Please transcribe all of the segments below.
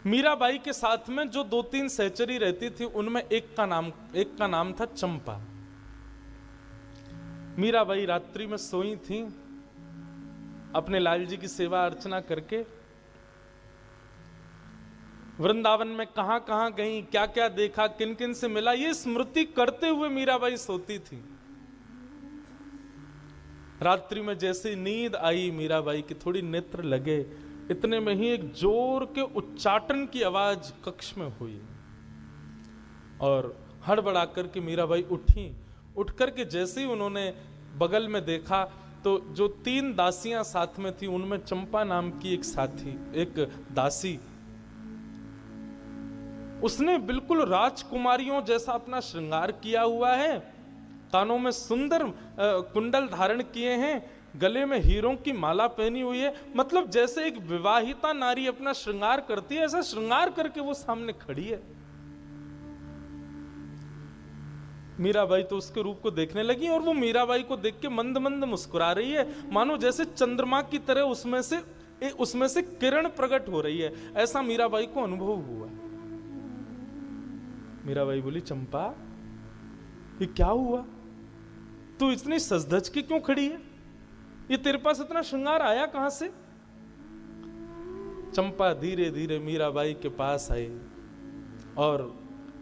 मीराबाई के साथ में जो 2-3 सहचरी रहती थी, उनमें एक का नाम था चंपा। मीराबाई रात्रि में सोई थी, अपने लाल जी की सेवा अर्चना करके। वृंदावन में कहां कहां गई, क्या क्या देखा, किन किन से मिला, ये स्मृति करते हुए मीराबाई सोती थी। रात्रि में जैसे नींद आई मीराबाई की, थोड़ी नेत्र लगे, इतने में ही एक जोर के उच्चाटन की आवाज कक्ष में हुई और हड़बड़ा करके मीराबाई उठी। उठ करके जैसे ही उन्होंने बगल में देखा तो जो 3 दासियां साथ में थी, उनमें चंपा नाम की एक दासी, उसने बिल्कुल राजकुमारियों जैसा अपना श्रृंगार किया हुआ है, कानों में सुंदर कुंडल धारण किए हैं, गले में हीरों की माला पहनी हुई है। मतलब जैसे एक विवाहिता नारी अपना श्रृंगार करती है, ऐसा श्रृंगार करके वो सामने खड़ी है। मीराबाई तो उसके रूप को देखने लगी और वो मीराबाई को देख के मंद मंद मुस्कुरा रही है, मानो जैसे चंद्रमा की तरह उसमें से किरण प्रकट हो रही है, ऐसा मीराबाई को अनुभव हुआ। मीराबाई बोली, चंपा ये क्या हुआ, तू इतनी सजधज के क्यों खड़ी है, ये तेरे पास इतना श्रृंगार आया कहां से? चंपा धीरे धीरे मीराबाई के पास आई और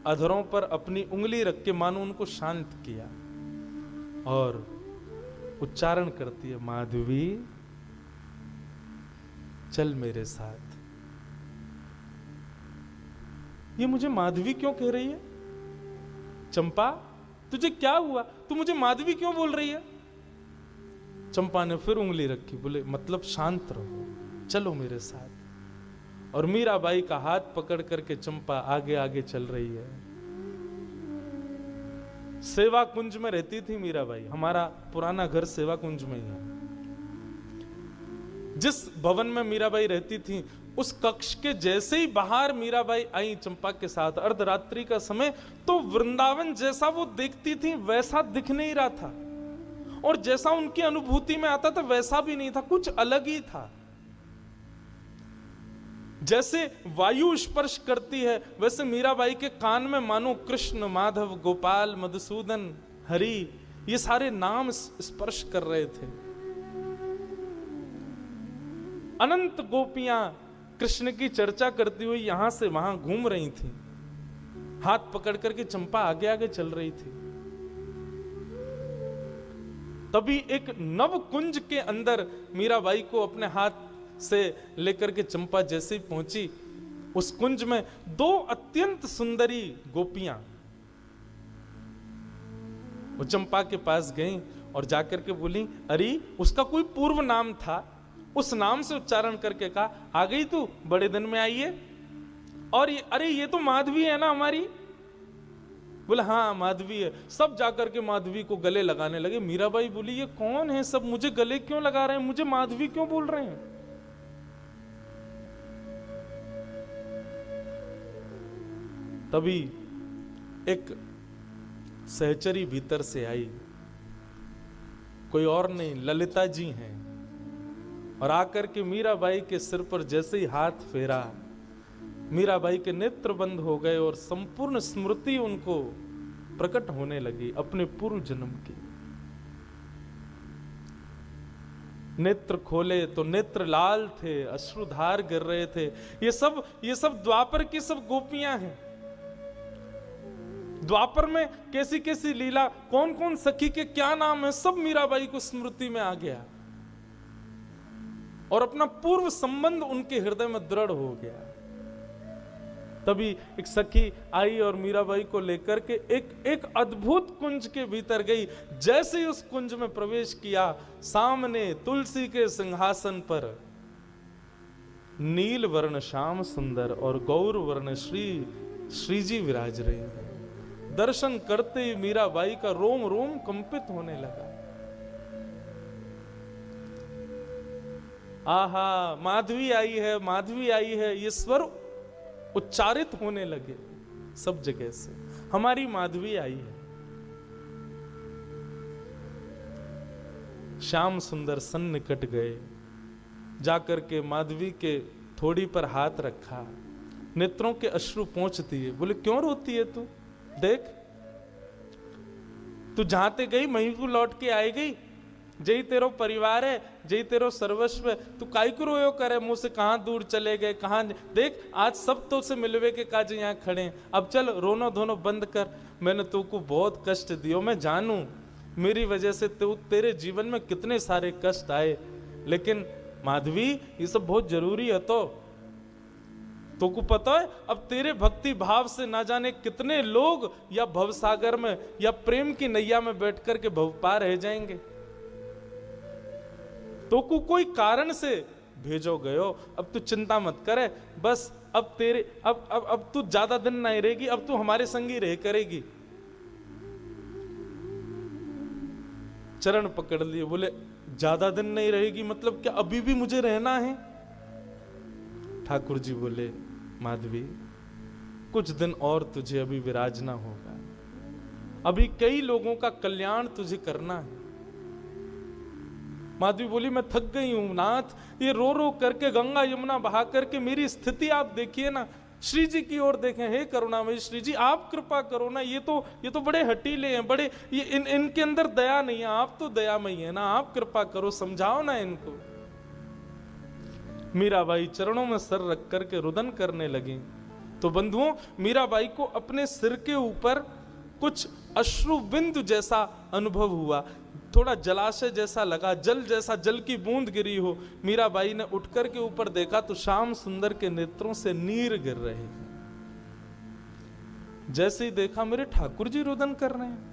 अधरों पर अपनी उंगली रख के मानो उनको शांत किया और उच्चारण करती है, माधवी चल मेरे साथ। ये मुझे माधवी क्यों कह रही है? चंपा तुझे क्या हुआ, तू मुझे माधवी क्यों बोल रही है? चंपा ने फिर उंगली रखी, बोले मतलब शांत रहो, चलो मेरे साथ। और मीराबाई का हाथ पकड़ करके चंपा आगे आगे चल रही है। सेवा कुंज में रहती थी मीराबाई, हमारा पुराना घर सेवा कुंज में ही है। जिस भवन में मीराबाई रहती थी, उस कक्ष के जैसे ही बाहर मीराबाई आई चंपा के साथ, अर्धरात्रि का समय, तो वृंदावन जैसा वो देखती थी वैसा दिख नहीं रहा था, और जैसा उनकी अनुभूति में आता था वैसा भी नहीं था, कुछ अलग ही था। जैसे वायु स्पर्श करती है, वैसे मीराबाई के कान में मानो कृष्ण, माधव, गोपाल, मधुसूदन, हरि, ये सारे नाम स्पर्श कर रहे थे। अनंत गोपियां कृष्ण की चर्चा करती हुई यहां से वहां घूम रही थी, हाथ पकड़ करके चंपा आगे आगे चल रही थी। तभी एक नव कुंज के अंदर मीराबाई को अपने हाथ से लेकर के चंपा जैसे ही पहुंची, उस कुंज में 2 अत्यंत सुंदरी गोपियां वो चंपा के पास गईं और जाकर के बोली, अरे उसका कोई पूर्व नाम था, उस नाम से उच्चारण करके कहा, आ गई तू, बड़े दिन में आई है, और अरे ये तो माधवी है ना हमारी। बोले हाँ माधवी है। सब जाकर के माधवी को गले लगाने लगे। मीराबाई बोली, ये कौन है सब, मुझे गले क्यों लगा रहे हैं, मुझे माधवी क्यों बोल रहे हैं? तभी एक सहचरी भीतर से आई, कोई और नहीं, ललिता जी हैं, और आकर के मीराबाई के सिर पर जैसे ही हाथ फेरा, मीराबाई के नेत्र बंद हो गए और संपूर्ण स्मृति उनको प्रकट होने लगी अपने पूर्व जन्म की। नेत्र खोले तो नेत्र लाल थे, अश्रुधार गिर रहे थे। ये सब द्वापर की सब गोपियां हैं। द्वापर में कैसी कैसी लीला, कौन कौन सखी के क्या नाम है, सब मीराबाई को स्मृति में आ गया और अपना पूर्व संबंध उनके हृदय में दृढ़ हो गया। तभी एक सखी आई और मीराबाई को लेकर के एक अद्भुत कुंज के भीतर गई। जैसे ही उस कुंज में प्रवेश किया, सामने तुलसी के सिंहासन पर नील वर्ण श्याम सुंदर और गौर वर्ण श्री जी विराज रहे हैं। दर्शन करते ही मीराबाई का रोम रोम कंपित होने लगा। आहा, माधवी आई है, माधवी आई है, ये स्वर उच्चारित होने लगे सब जगह से, हमारी माधवी आई है। श्याम सुंदर सन्निकट गए, जाकर के माधवी के थोड़ी पर हाथ रखा, नेत्रों के अश्रु पोंछती है। बोले क्यों रोती है तू? देख तू जहां ते गई वहीं को लौट के आई गई, जही तेरो परिवार है, जही तेरो सर्वस्व है, तू काई को रोयो करे मुंह से, कहां दूर चले गए, कहां। देख आज सब तो से मिलवे के काज यहाँ खड़े हैं, अब चल रोनो धोनो बंद कर। मैंने तू को बहुत कष्ट दियो, मैं जानू मेरी वजह से तू तेरे जीवन में कितने सारे कष्ट आए, लेकिन माधवी ये सब बहुत जरूरी है। तो को पता है अब तेरे भक्ति भाव से ना जाने कितने लोग या भवसागर में या प्रेम की नैया में बैठ कर के भवपार रह जाएंगे। तो को कोई कारण से भेजो गयो, अब तू चिंता मत करे, बस अब तेरे अब तू ज्यादा दिन नहीं रहेगी, अब तू हमारे संग ही रह करेगी। चरण पकड़ लिए, बोले ज्यादा दिन नहीं रहेगी मतलब क्या अभी भी मुझे रहना है? ठाकुर जी बोले माधवी कुछ दिन और तुझे अभी विराजना होगा, अभी कई लोगों का कल्याण तुझे करना है। माधवी बोली मैं थक गई हूं नाथ, ये रो रो करके गंगा यमुना बहा करके मेरी स्थिति आप देखिए ना, श्री जी की ओर देखें, हे करुणामय श्री जी आप कृपा करो ना, ये तो बड़े हटीले हैं, बड़े ये इनके अंदर दया नहीं है, आप तो दयामयी है ना, आप कृपा करो, समझाओ ना इनको। मीराबाई चरणों में सर रख करके रुदन करने लगी। तो बंधुओं मीराबाई को अपने सिर के ऊपर कुछ अश्रु बिंदु जैसा अनुभव हुआ, थोड़ा जलाशय जैसा लगा, जल जैसा जल की बूंद गिरी हो। मीराबाई ने उठकर के ऊपर देखा तो श्याम सुंदर के नेत्रों से नीर गिर रहे हैं। जैसे ही देखा मेरे ठाकुर जी रुदन कर रहे हैं।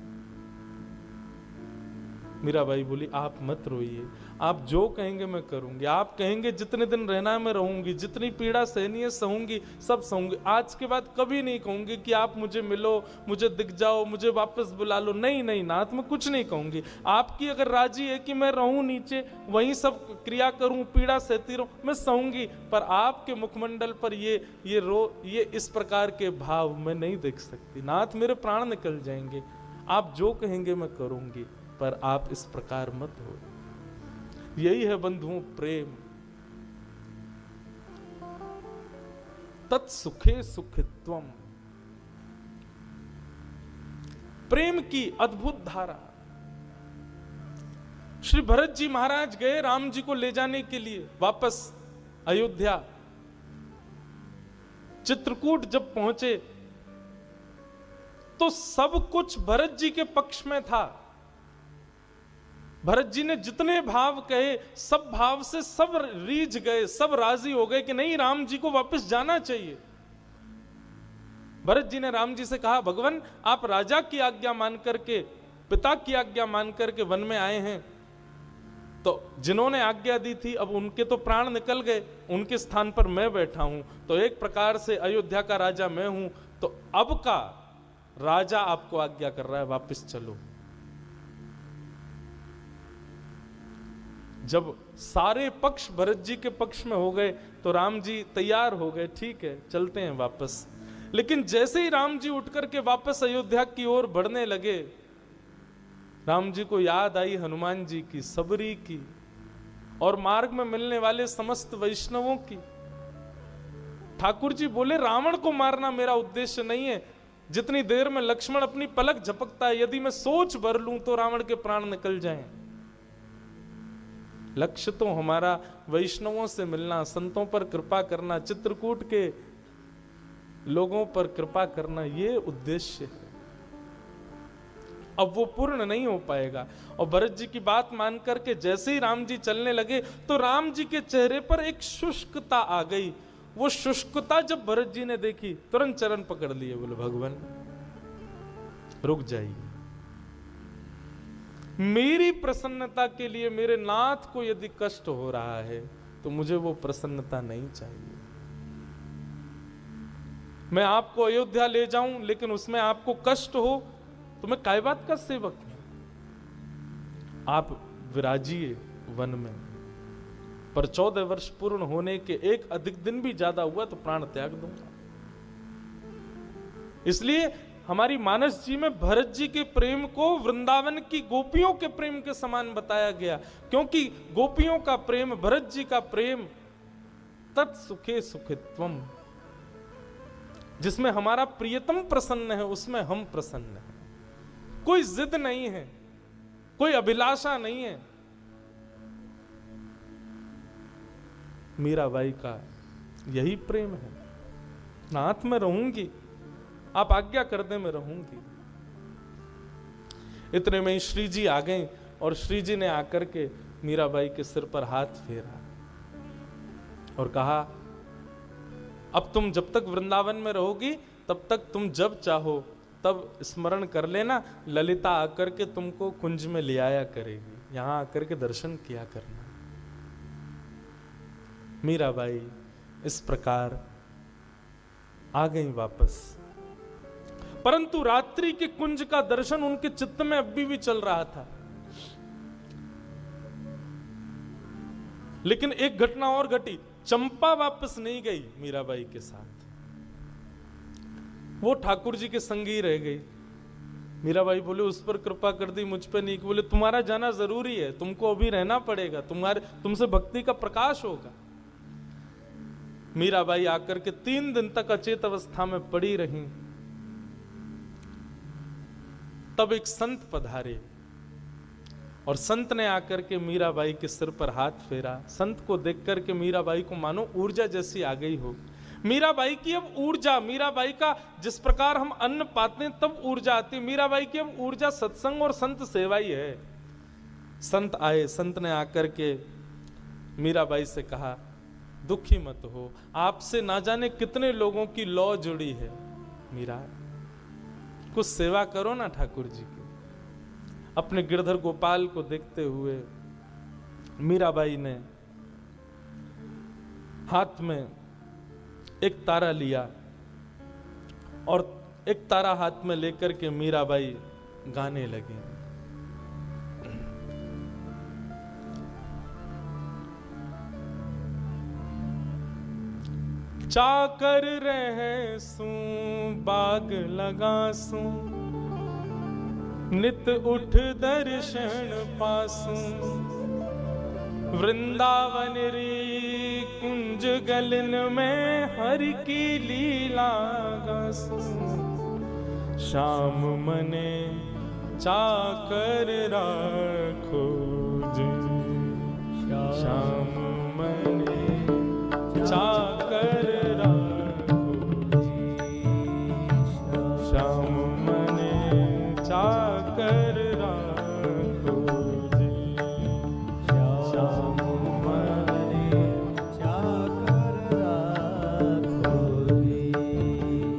मीराबाई बोली आप मत रोइए, आप जो कहेंगे मैं करूंगी, आप कहेंगे जितने दिन रहना है मैं रहूंगी, जितनी पीड़ा सहनी है सहूंगी, सब सहूंगी। आज के बाद कभी नहीं कहूंगी कि आप मुझे मिलो, मुझे दिख जाओ, मुझे वापस बुला लो, नहीं नहीं नाथ मैं कुछ नहीं कहूंगी। आपकी अगर राजी है कि मैं रहूं नीचे वहीं सब क्रिया करूं, पीड़ा सहती रहूं, मैं सहूंगी, पर आपके मुखमंडल पर ये इस प्रकार के भाव मैं नहीं देख सकती नाथ, मेरे प्राण निकल जाएंगे। आप जो कहेंगे मैं करूंगी, पर आप इस प्रकार मत हो। यही है बंधुओं प्रेम, तत्सुखे सुखित्वम, प्रेम की अद्भुत धारा। श्री भरत जी महाराज गए राम जी को ले जाने के लिए वापस अयोध्या। चित्रकूट जब पहुंचे तो सब कुछ भरत जी के पक्ष में था। भरत जी ने जितने भाव कहे सब भाव से सब रीझ गए, सब राजी हो गए कि नहीं राम जी को वापस जाना चाहिए। भरत जी ने राम जी से कहा भगवान आप राजा की आज्ञा मान करके, पिता की आज्ञा मान करके वन में आए हैं, तो जिन्होंने आज्ञा दी थी अब उनके तो प्राण निकल गए, उनके स्थान पर मैं बैठा हूं, तो एक प्रकार से अयोध्या का राजा मैं हूं, तो अब का राजा आपको आज्ञा कर रहा है वापस चलो। जब सारे पक्ष भरत जी के पक्ष में हो गए तो राम जी तैयार हो गए, ठीक है चलते हैं वापस। लेकिन जैसे ही राम जी उठ करके वापस अयोध्या की ओर बढ़ने लगे, राम जी को याद आई हनुमान जी की, सबरी की और मार्ग में मिलने वाले समस्त वैष्णवों की। ठाकुर जी बोले रावण को मारना मेरा उद्देश्य नहीं है, जितनी देर में लक्ष्मण अपनी पलक झपकता है यदि मैं सोच भर लूं तो रावण के प्राण निकल जाएं। लक्ष्य तो हमारा वैष्णवों से मिलना, संतों पर कृपा करना, चित्रकूट के लोगों पर कृपा करना, ये उद्देश्य है। अब वो पूर्ण नहीं हो पाएगा। और भरत जी की बात मान करके जैसे ही राम जी चलने लगे तो राम जी के चेहरे पर एक शुष्कता आ गई। वो शुष्कता जब भरत जी ने देखी तुरंत चरण पकड़ लिए, बोले भगवान रुक जाइए, मेरी प्रसन्नता के लिए मेरे नाथ को यदि कष्ट हो रहा है तो मुझे वो प्रसन्नता नहीं चाहिए। मैं आपको अयोध्या ले जाऊं लेकिन उसमें आपको कष्ट हो तो मैं काय बात का सेवक हूं। आप विराजिए वन में, पर 14 वर्ष पूर्ण होने के एक अधिक दिन भी ज्यादा हुआ तो प्राण त्याग दूंगा। इसलिए हमारी मानस जी में भरत जी के प्रेम को वृंदावन की गोपियों के प्रेम के समान बताया गया, क्योंकि गोपियों का प्रेम, भरत जी का प्रेम तत्सुखे सुखित्वम, जिसमें हमारा प्रियतम प्रसन्न है उसमें हम प्रसन्न हैं। कोई जिद नहीं है, कोई अभिलाषा नहीं है। मीराबाई का यही प्रेम है। नाथ में रहूंगी, आप आज्ञा कर दे मैं रहूंगी। इतने में ही श्री जी आ गए और श्री जी ने आकर के मीराबाई के सिर पर हाथ फेरा और कहा, अब तुम जब तक वृंदावन में रहोगी तब तक तुम जब चाहो तब स्मरण कर लेना, ललिता आकर के तुमको कुंज में ले आया करेगी, यहां आकर के दर्शन किया करना। मीराबाई इस प्रकार आ गई वापस, परंतु रात्रि के कुंज का दर्शन उनके चित्त में अभी भी चल रहा था। लेकिन एक घटना और घटी, चंपा वापस नहीं गई मीराबाई के साथ, वो ठाकुर जी के संग ही रह गई। मीराबाई बोले उस पर कृपा कर दी, मुझ पर नहीं। बोले तुम्हारा जाना जरूरी है, तुमको अभी रहना पड़ेगा, तुमसे भक्ति का प्रकाश होगा। मीराबाई आकर के 3 दिन तक अचेत अवस्था में पड़ी रही। तब एक संत पधारे और संत ने आकर के मीराबाई के सिर पर हाथ फेरा। संत को देख करके मीराबाई को मानो ऊर्जा जैसी आ गई हो। मीराबाई की अब ऊर्जा, मीराबाई का जिस प्रकार हम अन्न पाते हैं तब ऊर्जा आती, मीराबाई की अब ऊर्जा सत्संग और संत सेवा ही है। संत आए, संत ने आकर के मीराबाई से कहा, दुखी मत हो, आपसे ना जाने कितने लोगों की लौ जुड़ी है, मीरा कुछ सेवा करो ना ठाकुर जी की। अपने गिरधर गोपाल को देखते हुए मीराबाई ने हाथ में एक तारा लिया और एक तारा हाथ में लेकर के मीराबाई गाने लगी। चाकर रहे सू बाग लगासू, नित उठ दर्शन पासू, वृंदावन री कुंज गलन में हरि की लीला गासू। श्याम मने चाकर राखो जी, श्याम मने चाकर राखो जी, श्याम मने चाकर राखो जी, श्याम मने चाकर राखो जी।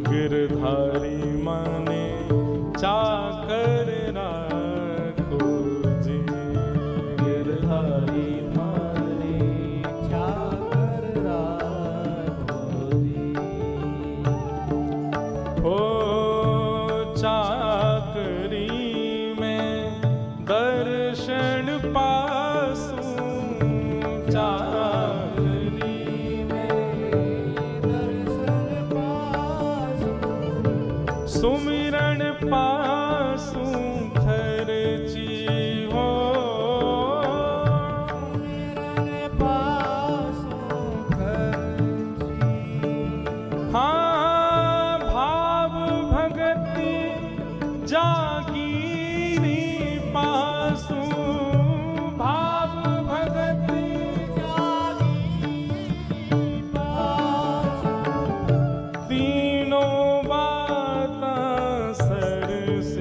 गिरधारी मने चाकर राखो जी, गिरधारी मने चाकर राखो जी। ओ चाकरी में दर्शन पासू, चाकरी में दर्शन पासू, सुमिरन पासू खर्ची हो, सुमिरन पासू खर्ची। हाँ भाव भगति जागीरी पासू, भाव भगति जागीरी पासू। तीनों बातां सर से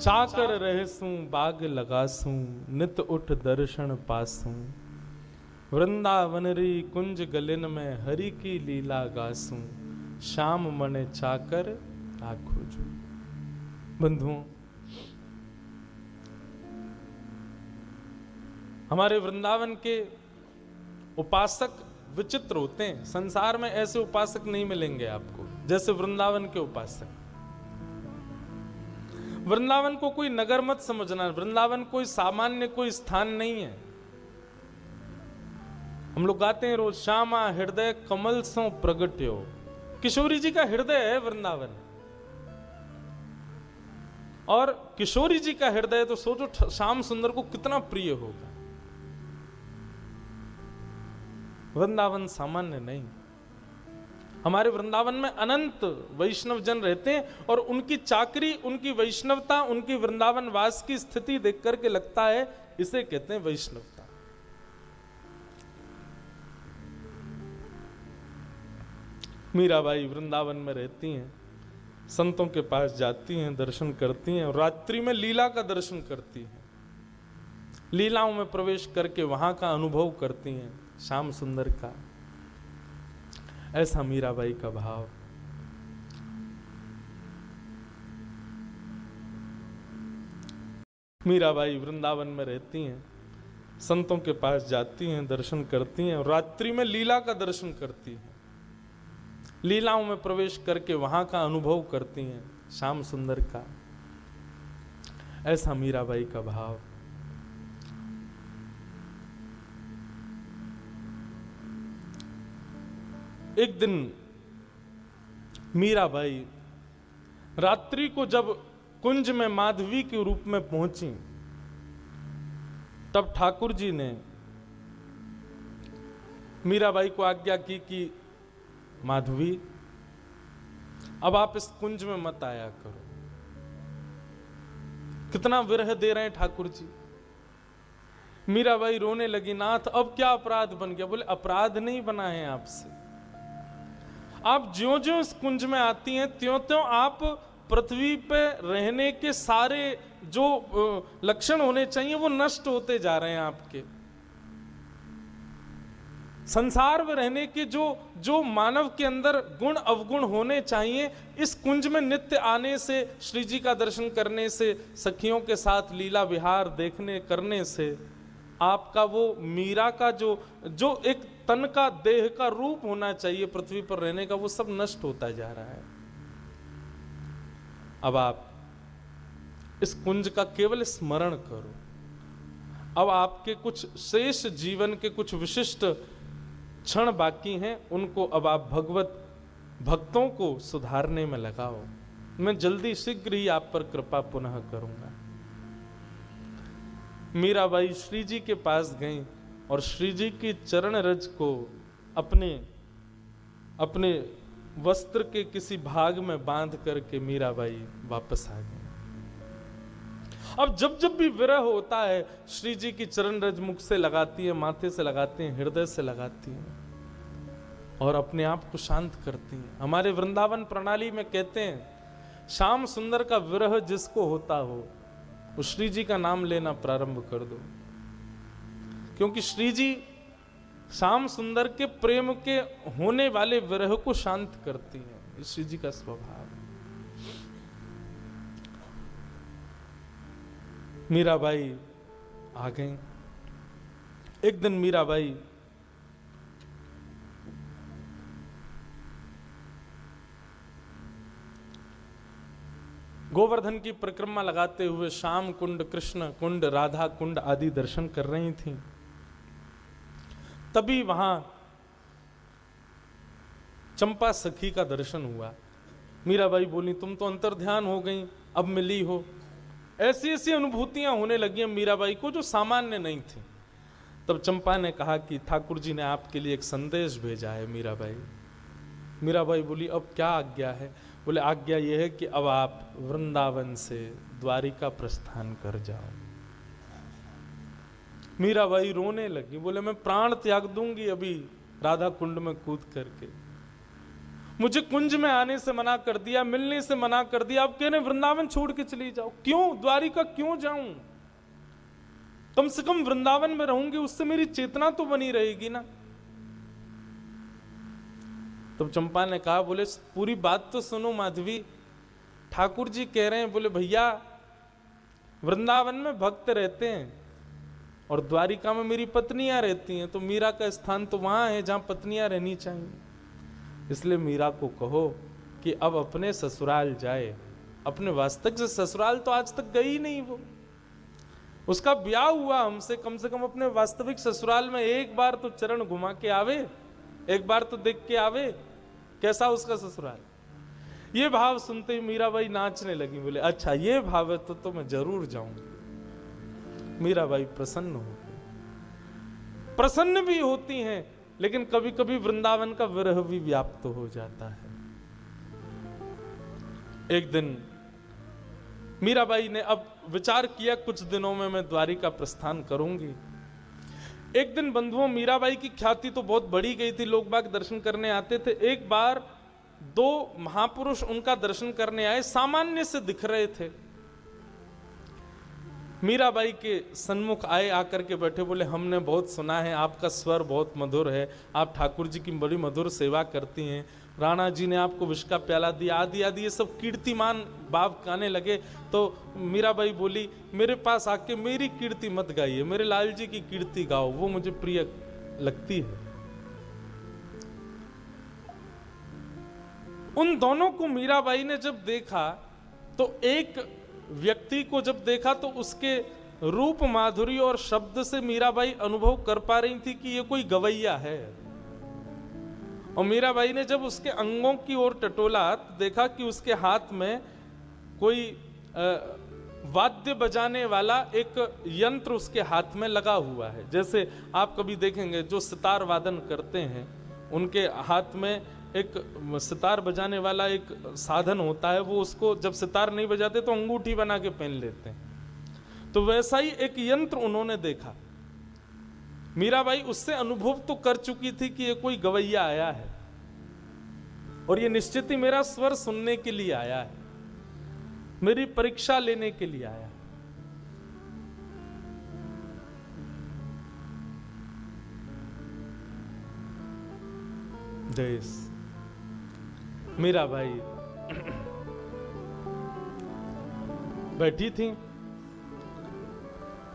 चाकर रहसूं बाग लगासूं, नित उठ दर्शन पासूं। वृंदावन री कुंज गलिन में हरि की लीला गासूं, श्याम मने चाकर आखो जो। बंधुओं, हमारे वृंदावन के उपासक विचित्र होते हैं। संसार में ऐसे उपासक नहीं मिलेंगे आपको जैसे वृंदावन के उपासक। वृंदावन को कोई नगर मत समझना, वृंदावन कोई सामान्य कोई स्थान नहीं है। हम लोग गाते हैं रोज, श्यामा हृदय कमल सो प्रगट्यो। किशोरी जी का हृदय है वृंदावन, और किशोरी जी का हृदय तो सोचो श्याम सुंदर को कितना प्रिय होगा। वृंदावन सामान्य नहीं। हमारे वृंदावन में अनंत वैष्णव जन रहते हैं और उनकी चाकरी, उनकी वैष्णवता, उनकी वृंदावन वास की स्थिति देख करके लगता है इसे कहते हैं वैष्णवता। मीराबाई वृंदावन में रहती हैं, संतों के पास जाती हैं, दर्शन करती हैं और रात्रि में लीला का दर्शन करती हैं। लीलाओं में प्रवेश करके वहां का अनुभव करती हैं श्याम सुंदर का। ऐसा मीराबाई का भाव। मीराबाई वृंदावन में रहती हैं, संतों के पास जाती हैं, दर्शन करती हैं और रात्रि में लीला का दर्शन करती हैं। लीलाओं में प्रवेश करके वहां का अनुभव करती हैं श्याम सुंदर का। ऐसा मीराबाई का भाव। एक दिन मीराबाई रात्रि को जब कुंज में माधवी के रूप में पहुंची, तब ठाकुर जी ने मीराबाई को आज्ञा की कि माधवी, अब आप इस कुंज में मत आया करो। कितना विरह दे रहे हैं ठाकुर जी। मीराबाई रोने लगी, नाथ अब क्या अपराध बन गया? बोले अपराध नहीं बना है आपसे। आप ज्यों ज्यों इस कुंज में आती हैं त्यों त्यों आप पृथ्वी पे रहने के सारे जो लक्षण होने चाहिए वो नष्ट होते जा रहे हैं आपके। संसार में रहने के जो मानव के अंदर गुण अवगुण होने चाहिए, इस कुंज में नित्य आने से, श्री जी का दर्शन करने से, सखियों के साथ लीला विहार देखने करने से आपका वो मीरा का जो एक तन का देह का रूप होना चाहिए पृथ्वी पर रहने का, वो सब नष्ट होता जा रहा है। अब आप इस कुंज का केवल स्मरण करो। अब आपके कुछ शेष जीवन के कुछ विशिष्ट क्षण बाकी हैं, उनको अब आप भगवत भक्तों को सुधारने में लगाओ। मैं जल्दी शीघ्र ही आप पर कृपा पुनः करूंगा। मीराबाई श्री जी के पास गई और श्री जी की चरण रज को अपने वस्त्र के किसी भाग में बांध करके मीराबाई वापस आ गई। अब जब जब भी विरह होता है, श्री जी की चरण रज मुख से लगाती है, माथे से लगाती हैं, हृदय से लगाती हैं और अपने आप को शांत करती हैं। हमारे वृंदावन प्रणाली में कहते हैं, श्याम सुंदर का विरह जिसको होता हो वो श्री जी का नाम लेना प्रारंभ कर दो, क्योंकि श्री जी श्याम सुंदर के प्रेम के होने वाले विरह को शांत करती हैं। श्री जी का स्वभाव। मीराबाई आ गई। एक दिन मीराबाई गोवर्धन की परिक्रमा लगाते हुए श्याम कुंड, कृष्ण कुंड, राधा कुंड आदि दर्शन कर रही थीं। तभी वहां चंपा सखी का दर्शन हुआ। मीराबाई बोली, तुम तो अंतर्ध्यान हो गई, अब मिली हो। ऐसी ऐसी अनुभूतियां होने लगी मीराबाई को जो सामान्य नहीं थी। तब चंपा ने कहा कि ठाकुर जी ने आपके लिए एक संदेश भेजा है मीराबाई। मीराबाई बोली, अब क्या आज्ञा है? बोले, आज्ञा यह है कि अब आप वृंदावन से द्वारिका प्रस्थान कर जाओ। मीराबाई रोने लगी, बोले मैं प्राण त्याग दूंगी अभी राधा कुंड में कूद करके। मुझे कुंज में आने से मना कर दिया, मिलने से मना कर दिया, अब कह रहे वृंदावन छोड़ के चली जाओ। क्यों? द्वारिका क्यों जाऊं? कम से कम वृंदावन में रहूंगी, उससे मेरी चेतना तो बनी रहेगी ना। तब चंपा ने कहा, बोले पूरी बात तो सुनो माधवी, ठाकुर जी कह रहे हैं, बोले भैया वृंदावन में भक्त रहते हैं और द्वारिका में मेरी पत्नियां रहती हैं, तो मीरा का स्थान तो वहां है जहां पत्नियां रहनी चाहिए। इसलिए मीरा को कहो कि अब अपने ससुराल जाए। अपने वास्तविक से ससुराल तो आज तक गई नहीं, वो उसका ब्याह हुआ हमसे, कम से कम अपने वास्तविक ससुराल में एक बार तो चरण घुमा के आवे, एक बार तो देख के आवे कैसा उसका ससुराल। ये भाव सुनते ही मीराबाई नाचने लगी, बोले अच्छा ये भाव है तो मैं जरूर जाऊंगी। मीराबाई प्रसन्न हो गई। प्रसन्न भी होती हैं, लेकिन कभी कभी वृंदावन का विरह भी व्याप्त हो जाता है। एक दिन मीराबाई ने अब विचार किया, कुछ दिनों में मैं द्वारिका प्रस्थान करूंगी। एक दिन बंधुओं, मीराबाई की ख्याति तो बहुत बढ़ी गई थी, लोग बाग दर्शन करने आते थे। एक बार दो महापुरुष उनका दर्शन करने आए, सामान्य से दिख रहे थे। मीराबाई के सन्मुख आए, आकर के बैठे, बोले हमने बहुत सुना है आपका स्वर बहुत मधुर है, आप ठाकुर जी की बड़ी मधुर सेवा करती हैं, राणा जी ने आपको विष का प्याला दिया, आदि आदि ये सब कीर्तिमान बाप गाने लगे। तो मीराबाई बोली, मेरे पास आके मेरी कीर्ति मत गाइए, मेरे लाल जी की कीर्ति गाओ, वो मुझे प्रिय लगती है। उन दोनों को मीराबाई ने जब देखा, तो एक व्यक्ति को जब देखा तो उसके रूप माधुरी और शब्द से मीराबाई अनुभव कर पा रही थी कि ये कोई गवैया है। और मीराबाई ने जब उसके अंगों की ओर टटोला तो देखा कि उसके हाथ में कोई वाद्य बजाने वाला एक यंत्र उसके हाथ में लगा हुआ है। जैसे आप कभी देखेंगे जो सितार वादन करते हैं, उनके हाथ में एक सितार बजाने वाला एक साधन होता है, वो उसको जब सितार नहीं बजाते तो अंगूठी बना के पहन लेते हैं। तो वैसा ही एक यंत्र उन्होंने देखा। मीराबाई उससे अनुभव तो कर चुकी थी कि ये कोई गवैया आया है और ये निश्चित ही मेरा स्वर सुनने के लिए आया है, मेरी परीक्षा लेने के लिए आया है। देश मीराबाई बैठी थी,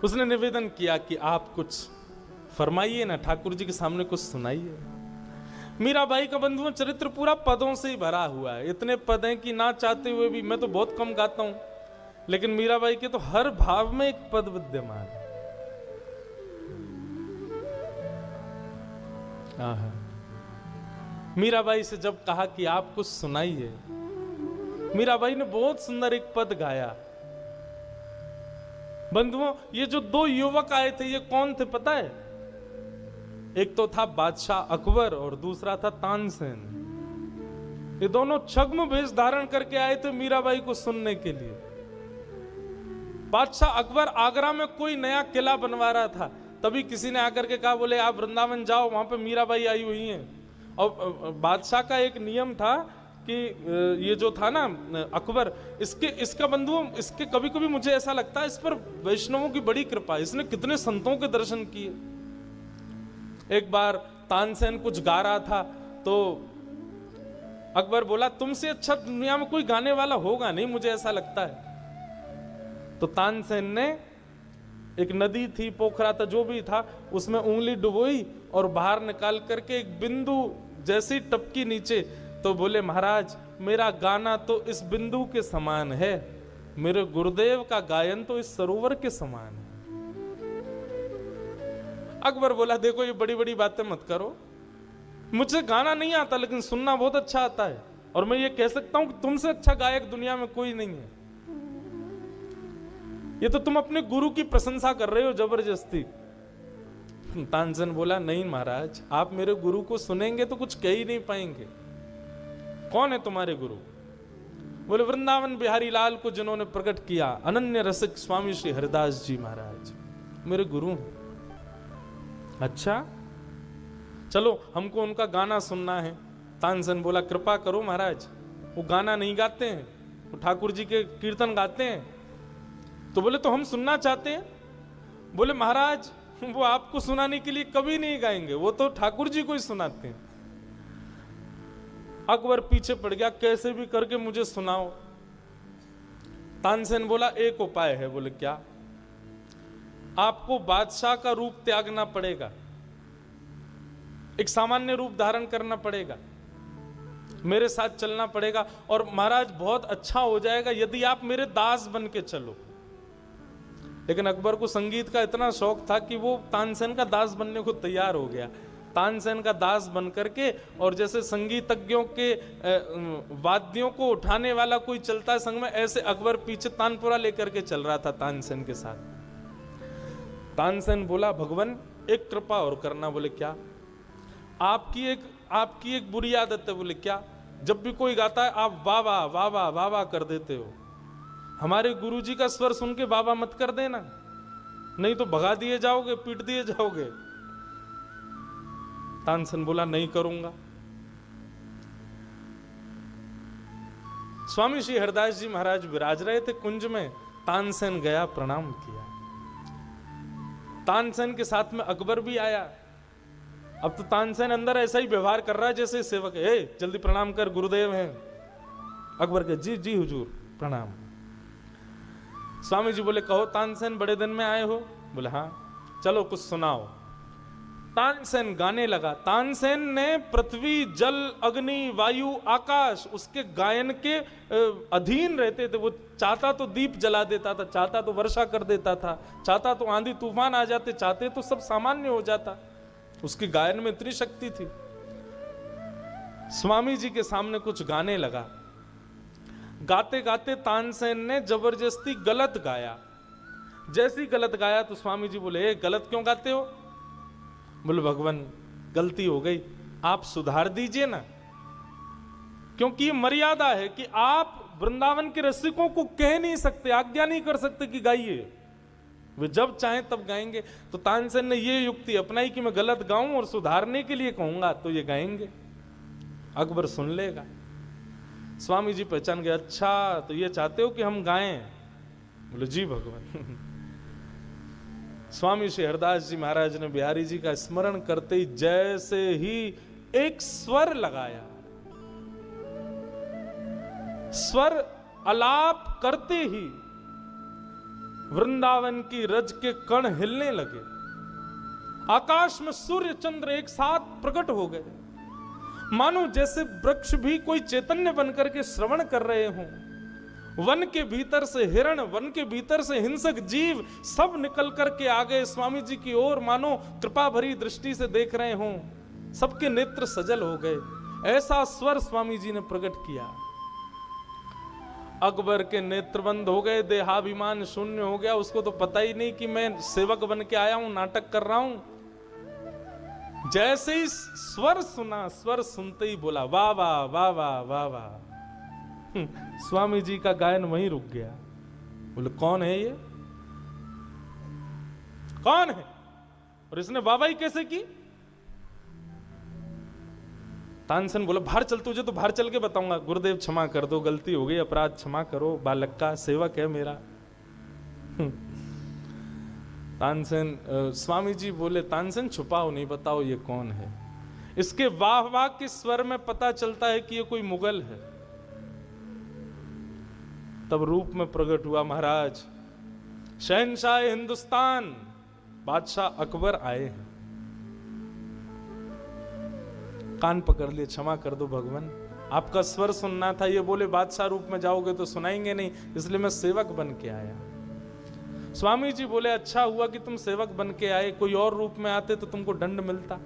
उसने निवेदन किया कि आप कुछ फरमाइए ना, ठाकुर जी के सामने कुछ सुनाइए। मीराबाई का बंधुओं चरित्र पूरा पदों से ही भरा हुआ है। इतने पद हैं कि ना चाहते हुए भी, मैं तो बहुत कम गाता हूं, लेकिन मीराबाई के तो हर भाव में एक पद विद्यमान है। मीराबाई से जब कहा कि आप कुछ सुनाइए, मीराबाई ने बहुत सुंदर एक पद गाया। बंधुओं, ये जो दो युवक आए थे, ये कौन थे पता है? एक तो था बादशाह अकबर और दूसरा था तानसेन। ये दोनों छद्म वेश धारण करके आए थे मीराबाई को सुनने के लिए। बादशाह अकबर आगरा में कोई नया किला बनवा रहा था, तभी किसी ने आकर के कहा, बोले आप वृंदावन जाओ, वहां पे मीराबाई आई हुई हैं। और बादशाह का एक नियम था कि ये जो था ना अकबर, इसका बंधुओं, इसके कभी कभी मुझे ऐसा लगता है इस पर वैष्णवों की बड़ी कृपा है, इसने कितने संतों के दर्शन किए। एक बार तानसेन कुछ गा रहा था तो अकबर बोला, तुमसे अच्छा दुनिया में कोई गाने वाला होगा नहीं, मुझे ऐसा लगता है। तो तानसेन ने एक नदी थी, पोखरा था, जो भी था, उसमें उंगली डुबोई और बाहर निकाल करके एक बिंदु जैसी टपकी नीचे, तो बोले महाराज मेरा गाना तो इस बिंदु के समान है, मेरे गुरुदेव का गायन तो इस सरोवर के समान है। अकबर बोला, देखो ये बड़ी बड़ी बातें मत करो, मुझे गाना नहीं आता लेकिन सुनना बहुत अच्छा आता है, और मैं ये कह सकता हूं कि तुमसे अच्छा गायक दुनिया में कोई नहीं है। ये तो तुम अपने गुरु की प्रशंसा कर रहे हो जबरदस्ती। तानसेन बोला, नहीं महाराज, आप मेरे गुरु को सुनेंगे तो कुछ कह ही नहीं पाएंगे। कौन है तुम्हारे गुरु? बोले वृंदावन बिहारी लाल को जिन्होंने प्रकट किया, अनन्य रसिक स्वामी श्री हरिदास जी महाराज मेरे गुरु हैं। अच्छा चलो, हमको उनका गाना सुनना है। तानसेन बोला कृपा करो महाराज, वो गाना नहीं गाते हैं, वो ठाकुर जी के कीर्तन गाते हैं। तो बोले तो हम सुनना चाहते हैं। बोले महाराज वो आपको सुनाने के लिए कभी नहीं गाएंगे, वो तो ठाकुर जी को ही सुनाते हैं। अकबर पीछे पड़ गया, कैसे भी करके मुझे सुनाओ। तानसेन बोला एक उपाय है। बोले क्या? आपको बादशाह का रूप त्यागना पड़ेगा, एक सामान्य रूप धारण करना पड़ेगा, मेरे साथ चलना पड़ेगा, और महाराज बहुत अच्छा हो जाएगा यदि आप मेरे दास बन के चलो। लेकिन अकबर को संगीत का इतना शौक था कि वो तानसेन का दास बनने को तैयार हो गया। तानसेन का दास बन करके, और जैसे संगीतज्ञों के वाद्यों को उठाने वाला कोई चलता है संग में, ऐसे अकबर पीछे तानपुरा लेकर के चल रहा था तानसेन के साथ। तानसेन बोला भगवान एक कृपा और करना। बोले क्या? आपकी एक बुरी आदत है। बोले क्या? जब भी कोई गाता है आप वाह वाह वाह वाह वाह वाह कर देते हो। हमारे गुरुजी का स्वर सुन के वाह वाह मत कर देना, नहीं तो भगा दिए जाओगे, पीट दिए जाओगे। तानसेन बोला नहीं करूंगा। स्वामी श्री हरदास जी महाराज विराज रहे थे कुंज में। तानसेन गया, प्रणाम किया। तानसेन के साथ में अकबर भी आया। अब तो तानसेन अंदर ऐसा ही व्यवहार कर रहा है जैसे सेवक है, जल्दी प्रणाम कर, गुरुदेव हैं। अकबर के जी जी हुजूर प्रणाम। स्वामी जी बोले कहो तानसेन बड़े दिन में आए हो? बोले हाँ। चलो कुछ सुनाओ। तानसेन गाने लगा। तानसेन ने पृथ्वी, जल, अग्नि, वायु, आकाश उसके गायन के अधीन रहते थे। वो चाहता तो दीप जला देता था, चाहता तो वर्षा कर देता था, चाहता तो आंधी तूफान आ जाते, चाहते तो सब सामान्य हो जाता। उसके गायन में इतनी शक्ति थी। स्वामी जी के सामने कुछ गाने लगा। गाते गाते तानसेन ने जबरदस्ती गलत गाया। जैसी गलत गाया तो स्वामी जी बोले गलत क्यों गाते हो? बोले भगवान गलती हो गई, आप सुधार दीजिए ना, क्योंकि ये मर्यादा है कि आप वृंदावन के रसिकों को कह नहीं सकते, आज्ञा नहीं कर सकते कि गाइए, वे जब चाहें तब गाएंगे। तो तानसेन ने ये युक्ति अपनाई कि मैं गलत गाऊं और सुधारने के लिए कहूंगा तो ये गाएंगे, अकबर सुन लेगा। स्वामी जी पहचान गए, अच्छा तो ये चाहते हो कि हम गाएं? बोले जी भगवान। स्वामी श्री हरदास जी महाराज ने बिहारी जी का स्मरण करते ही जैसे ही एक स्वर लगाया, स्वर अलाप करते ही वृंदावन की रज के कण हिलने लगे। आकाश में सूर्य चंद्र एक साथ प्रकट हो गए, मानो जैसे वृक्ष भी कोई चैतन्य बनकर के श्रवण कर रहे हों। वन के भीतर से हिरण, वन के भीतर से हिंसक जीव सब निकल करके आ गए स्वामी जी की ओर, मानो कृपा भरी दृष्टि से देख रहे हों। सबके नेत्र सजल हो गए। ऐसा स्वर स्वामी जी ने प्रकट किया। अकबर के नेत्र बंद हो गए, देहाभिमान शून्य हो गया। उसको तो पता ही नहीं कि मैं सेवक बन के आया हूं, नाटक कर रहा हूं। जैसे ही स्वर सुना, स्वर सुनते ही बोला वाह वाह वाह वाह वाह वाह। स्वामी जी का गायन वहीं रुक गया। बोले कौन है ये, कौन है, और इसने वाहवाही कैसे की? तानसेन बोला बाहर चल, तुझे तो बाहर चल के बताऊंगा। गुरुदेव क्षमा कर दो, गलती हो गई, अपराध क्षमा करो, बालक का सेवक है मेरा। तानसेन स्वामी जी बोले तानसेन छुपाओ नहीं, बताओ ये कौन है। इसके वाह वाह के स्वर में पता चलता है कि ये कोई मुगल है। तब रूप में प्रकट हुआ महाराज शहंशाह हिंदुस्तान बादशाह अकबर आए हैं। कान पकड़ लिए, क्षमा कर दो भगवान, आपका स्वर सुनना था। ये बोले बादशाह रूप में जाओगे तो सुनाएंगे नहीं, इसलिए मैं सेवक बन के आया। स्वामी जी बोले अच्छा हुआ कि तुम सेवक बन के आए, कोई और रूप में आते तो तुमको दंड मिलता।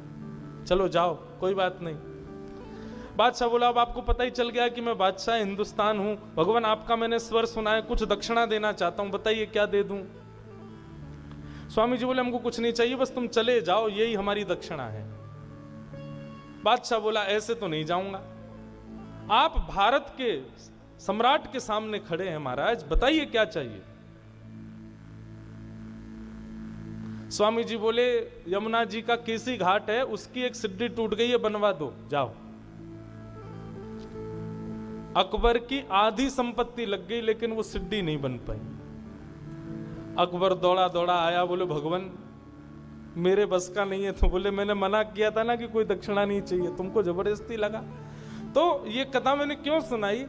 चलो जाओ, कोई बात नहीं। बादशाह बोला अब आपको पता ही चल गया कि मैं बादशाह हिंदुस्तान हूं। भगवान आपका मैंने स्वर सुना है, कुछ दक्षिणा देना चाहता हूं, बताइए क्या दे दूं? स्वामी जी बोले हमको कुछ नहीं चाहिए, बस तुम चले जाओ, यही हमारी दक्षिणा है। बादशाह बोला ऐसे तो नहीं जाऊंगा, आप भारत के सम्राट के सामने खड़े हैं महाराज, बताइए क्या चाहिए? स्वामी जी बोले यमुना जी का केसी घाट है, उसकी एक सिड्डी टूट गई है, बनवा दो, जाओ। अकबर की आधी संपत्ति लग गई लेकिन वो सिद्धि नहीं बन पाई। अकबर दौड़ा दौड़ा आया, बोले भगवान मेरे बस का नहीं है। तो बोले मैंने मना किया था ना कि कोई दक्षिणा नहीं चाहिए, तुमको जबरदस्ती लगा। तो ये कथा मैंने क्यों सुनाई,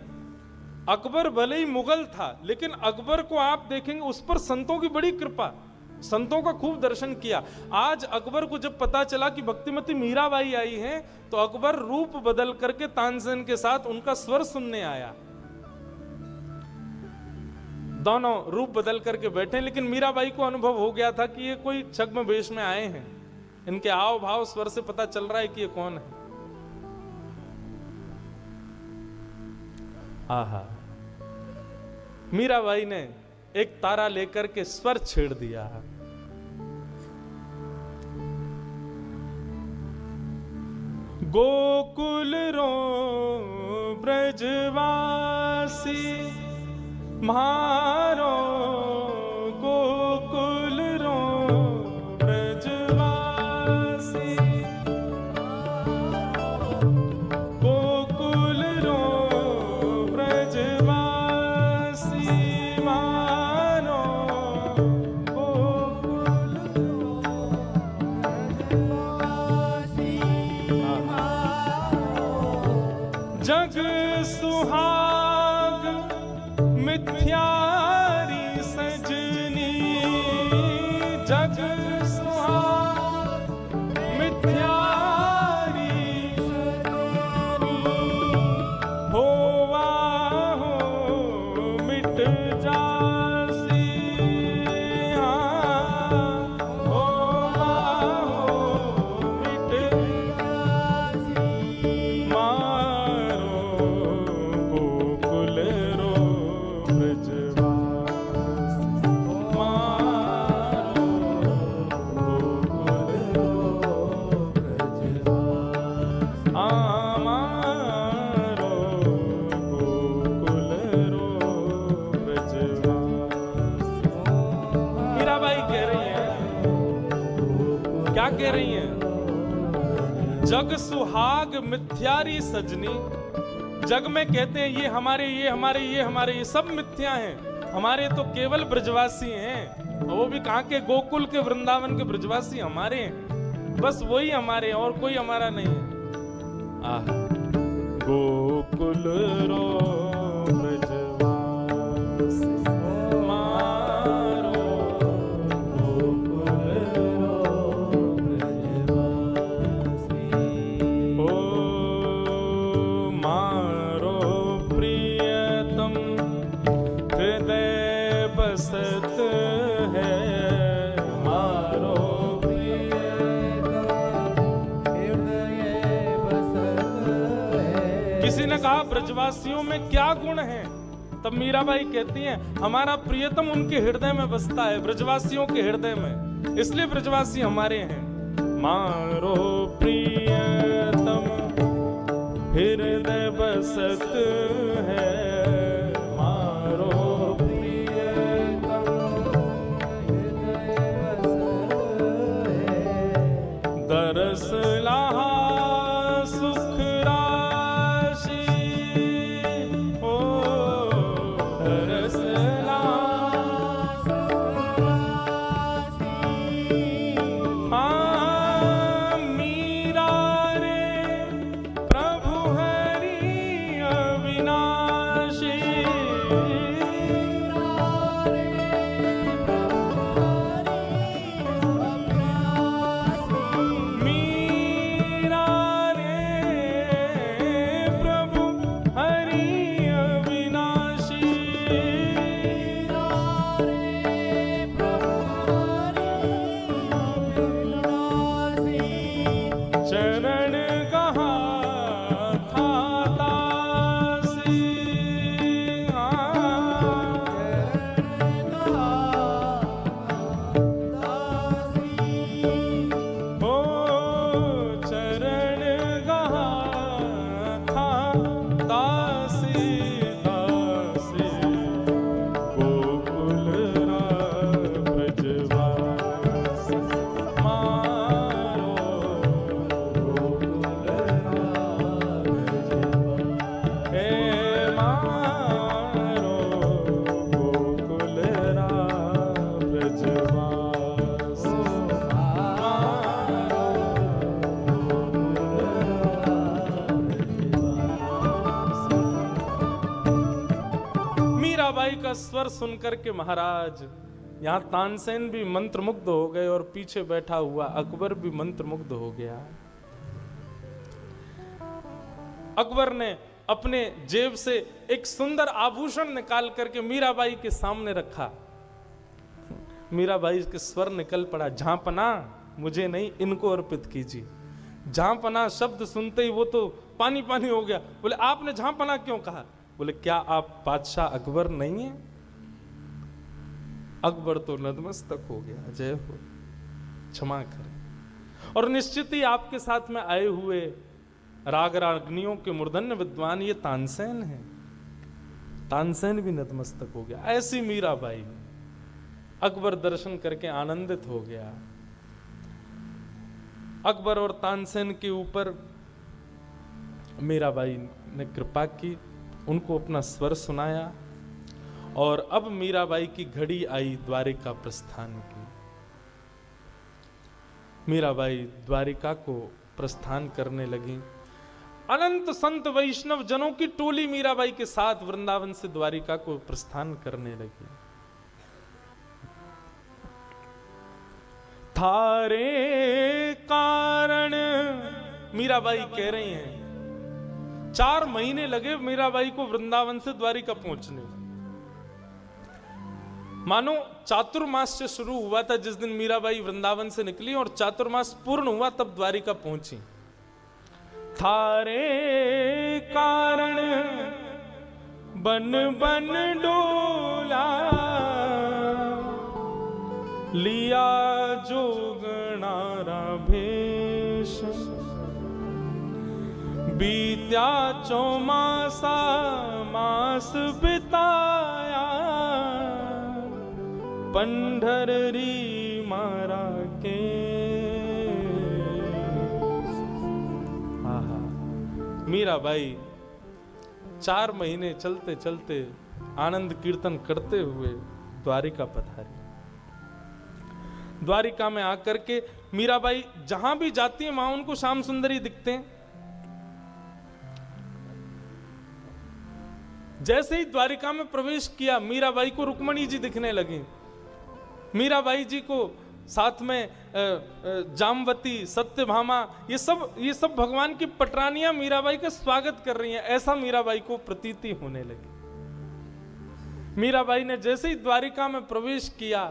अकबर भले ही मुगल था लेकिन अकबर को आप देखेंगे उस पर संतों की बड़ी कृपा, संतों का खूब दर्शन किया। आज अकबर को जब पता चला कि भक्तिमती मीराबाई आई हैं तो अकबर रूप बदल करके तानसेन के साथ उनका स्वर सुनने आया। दोनों रूप बदल करके बैठे, लेकिन मीराबाई को अनुभव हो गया था कि ये कोई छद्म वेश में आए हैं, इनके हाव भाव स्वर से पता चल रहा है कि ये कौन है। आहा, मीराबाई ने एक तारा लेकर के स्वर छेड़ दिया। गोकुल रो ब्रजवासी मारो, गोकुल रो ब्रजवासी, गोकुल रो ब्रजवासी मारो, गोकुल रो ब्रजवासी मारो। जग सुहाग मिथ्यारी सजनी, जग सुहाग मिथ्यारी सजनी, होवा हो मिट जासी, होवा हो मिट जासी, मारो गोकुल रो क्या कह रही हैं? जग सुहाग मिथ्यारी सजनी। जग में कहते हैं ये हमारे, ये हमारे, ये हमारे, ये सब मिथ्या हैं, हमारे तो केवल ब्रजवासी हैं। और वो भी कहाँ के? गोकुल के, वृंदावन के ब्रजवासी हमारे हैं, बस वही हमारे, और कोई हमारा नहीं है। आह, गोकुल रो ब्रजवासी मारो, गोकुल रो ब्रजवासी, ओ मारो प्रियतम हृदय बसत है, मारो प्रियतम हृदय बसत है। किसी ने कहा ब्रजवासियों में क्या गुण है? तब मीराबाई कहती हैं हमारा प्रियतम उनके हृदय में बसता है, ब्रजवासियों के हृदय में, इसलिए ब्रजवासी हमारे हैं। मारो प्रियतम हृदय बसत है, मारो प्रियतम हृदय बसत है। दरस लहा सुख राशि, ओ दरस लहा सुख राशि, हाँ मीरा रे प्रभु हरि अविनाशी। मीराबाई का स्वर सुनकर के महाराज, यहां तानसेन भी मंत्रमुग्ध हो गए और पीछे बैठा हुआ अकबर भी मंत्रमुग्ध हो गया। अकबर ने अपने जेब से एक सुंदर आभूषण निकाल करके मीराबाई के सामने रखा। मीराबाई के स्वर निकल पड़ा, झांपना मुझे नहीं, इनको अर्पित कीजिए। झांपना शब्द सुनते ही वो तो पानी पानी हो गया। बोले आपने झांपना क्यों कहा? बोले क्या आप बादशाह अकबर नहीं है? अकबर तो नतमस्तक हो गया, जय हो, क्षमा करें। और निश्चित ही आपके साथ में आए हुए राग रागनियों के मूर्धन्य विद्वान ये तानसेन है। तानसेन भी नतमस्तक हो गया। ऐसी मीराबाई। अकबर दर्शन करके आनंदित हो गया। अकबर और तानसेन के ऊपर मीराबाई ने कृपा की, उनको अपना स्वर सुनाया और अब मीराबाई की घड़ी आई द्वारिका प्रस्थान की। मीराबाई द्वारिका को प्रस्थान करने लगी। अनंत संत वैष्णव जनों की टोली मीराबाई के साथ वृंदावन से द्वारिका को प्रस्थान करने लगी। थारे कारण मीराबाई कह रही हैं 4 महीने लगे मीराबाई को वृंदावन से द्वारिका पहुंचने। मानो चातुर्मास से शुरू हुआ था जिस दिन मीराबाई वृंदावन से निकली और चातुर्मास पूर्ण हुआ तब द्वारिका पहुंची। थारे कारण बन बन डोला, लिया जोगणारा भेष, बीत्या चौमासा मास बिताया, पंढरी मारा के। मीराबाई 4 महीने चलते चलते आनंद कीर्तन करते हुए द्वारिका पधारी। द्वारिका में आकर के मीराबाई जहां भी जाती है वहां उनको श्याम सुंदरी दिखते हैं। जैसे ही द्वारिका में प्रवेश किया मीराबाई को रुक्मणी जी दिखने लगी। मीराबाई जी को साथ में जामवती, सत्यभामा, ये सब भगवान की पटरानियां मीराबाई का स्वागत कर रही हैं। ऐसा मीराबाई को प्रतीति होने लगी। मीराबाई ने जैसे ही द्वारिका में प्रवेश किया,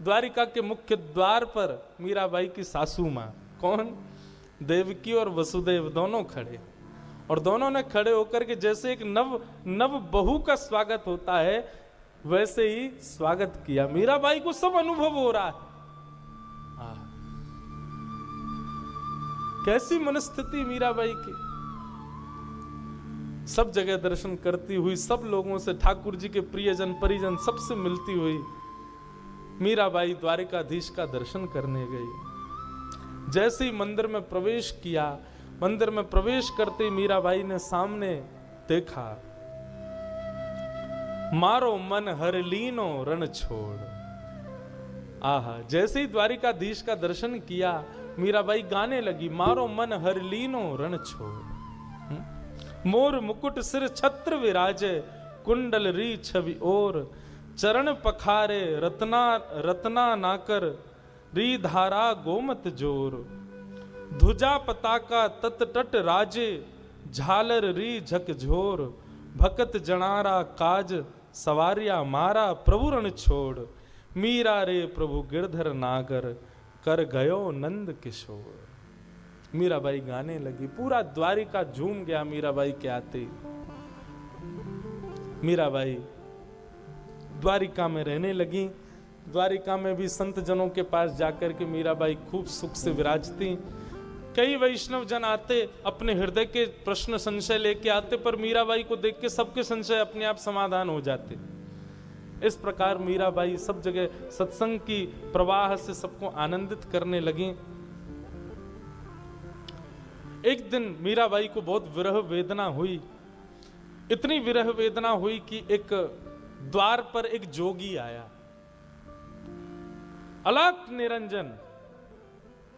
द्वारिका के मुख्य द्वार पर मीराबाई की सासू मां, कौन? देवकी और वसुदेव दोनों खड़े, और दोनों ने खड़े होकर के जैसे एक नव बहू का स्वागत होता है वैसे ही स्वागत किया। मीराबाई को सब अनुभव हो रहा है। कैसी मनस्थिति मीराबाई की। सब जगह दर्शन करती हुई, सब लोगों से, ठाकुर जी के प्रियजन परिजन सबसे मिलती हुई मीराबाई द्वारिकाधीश का दर्शन करने गई। जैसे ही मंदिर में प्रवेश किया, मंदिर में प्रवेश करते मीराबाई ने सामने देखा, मारो मन हर लीनो रण छोड़। आहा, जैसे ही द्वारिकाधीश का दर्शन किया मीराबाई गाने लगी, मारो मन हर लीनो रण छोड़। मोर मुकुट सिर छत्र विराजे, कुंडल री छवि और, चरण पखारे रत्ना नाकर, री धारा गोमत जोर। ध्वजा पताका तत तट राजे, झालर री झकझोर। भकत जनारा काज सवारिया मारा, प्रभु रण छोड़। मीरा रे प्रभु गिरधर नागर, कर गयो नंद किशोर। मीराबाई गाने लगी। पूरा द्वारिका झूम गया मीराबाई के आते। मीराबाई द्वारिका में रहने लगी। द्वारिका में भी संत जनों के पास जाकर के मीराबाई खूब सुख से विराजती। कई वैष्णव जन आते, अपने हृदय के प्रश्न संशय लेके आते, पर मीराबाई को देख के सबके संशय अपने आप समाधान हो जाते। इस प्रकार मीराबाई सब जगह सत्संग की प्रवाह से सबको आनंदित करने लगी। एक दिन मीराबाई को बहुत विरह वेदना हुई। इतनी विरह वेदना हुई कि एक द्वार पर एक जोगी आया। अलख निरंजन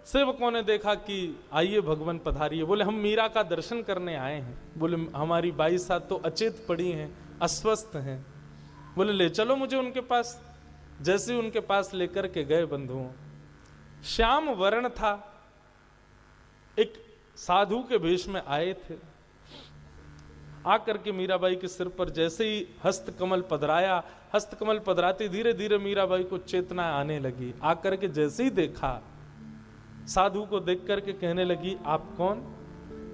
सेवकों ने देखा कि आइए भगवान पधारिए। बोले हम मीरा का दर्शन करने आए हैं। बोले हमारी बाई साहब तो अचेत पड़ी हैं, अस्वस्थ हैं। बोले ले चलो मुझे उनके पास। जैसे ही उनके पास लेकर के गए बंधुओं, श्याम वर्ण था, एक साधु के वेश में आए थे। आकर के मीराबाई के सिर पर जैसे ही हस्तकमल पधराया, हस्तकमल पधराते धीरे धीरे मीराबाई को चेतना आने लगी। आकर के जैसे ही देखा, साधु को देख करके कहने लगी आप कौन?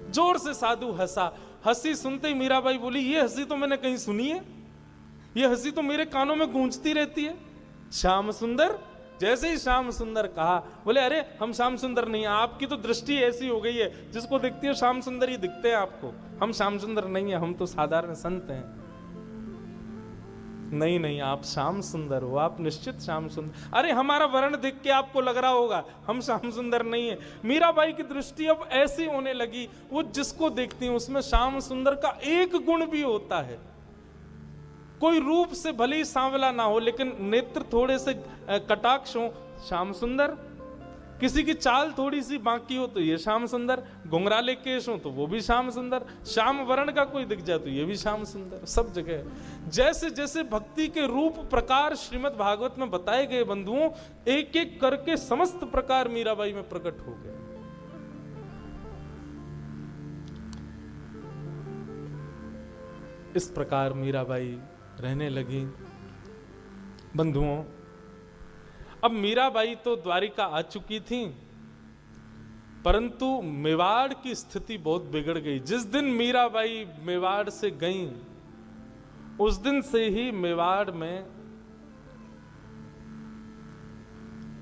जोर से साधु हंसा। हंसी सुनते ही मीराबाई बोली ये हंसी तो मैंने कहीं सुनी है, ये हंसी तो मेरे कानों में गूंजती रहती है। श्याम सुंदर। जैसे ही श्याम सुंदर कहा, बोले अरे हम श्याम सुंदर नहीं है, आपकी तो दृष्टि ऐसी हो गई है, जिसको देखती है श्याम सुंदर ही दिखते हैं आपको। हम श्याम सुंदर नहीं है, हम तो साधारण संत हैं। नहीं नहीं, आप श्याम सुंदर हो, आप निश्चित श्याम सुंदर। अरे हमारा वर्ण देख के आपको लग रहा होगा हम श्याम सुंदर नहीं है। मीराबाई की दृष्टि अब ऐसी होने लगी, वो जिसको देखती है उसमें श्याम सुंदर का एक गुण भी होता है। कोई रूप से भले ही सांवला ना हो, लेकिन नेत्र थोड़े से कटाक्ष हो, श्याम सुंदर। किसी की चाल थोड़ी सी बाकी हो तो ये श्याम सुंदर, घुंघराले केश हो तो वो भी श्याम सुंदर, श्याम वर्ण का कोई दिख जाए तो ये भी श्याम सुंदर। सब जगह जैसे जैसे भक्ति के रूप प्रकार श्रीमद् भागवत में बताए गए बंधुओं, एक एक करके समस्त प्रकार मीराबाई में प्रकट हो गए। इस प्रकार मीराबाई रहने लगी बंधुओं। अब मीराबाई तो द्वारिका आ चुकी थी, परंतु मेवाड़ की स्थिति बहुत बिगड़ गई। जिस दिन मीराबाई मेवाड़ से गई, उस दिन से ही मेवाड़ में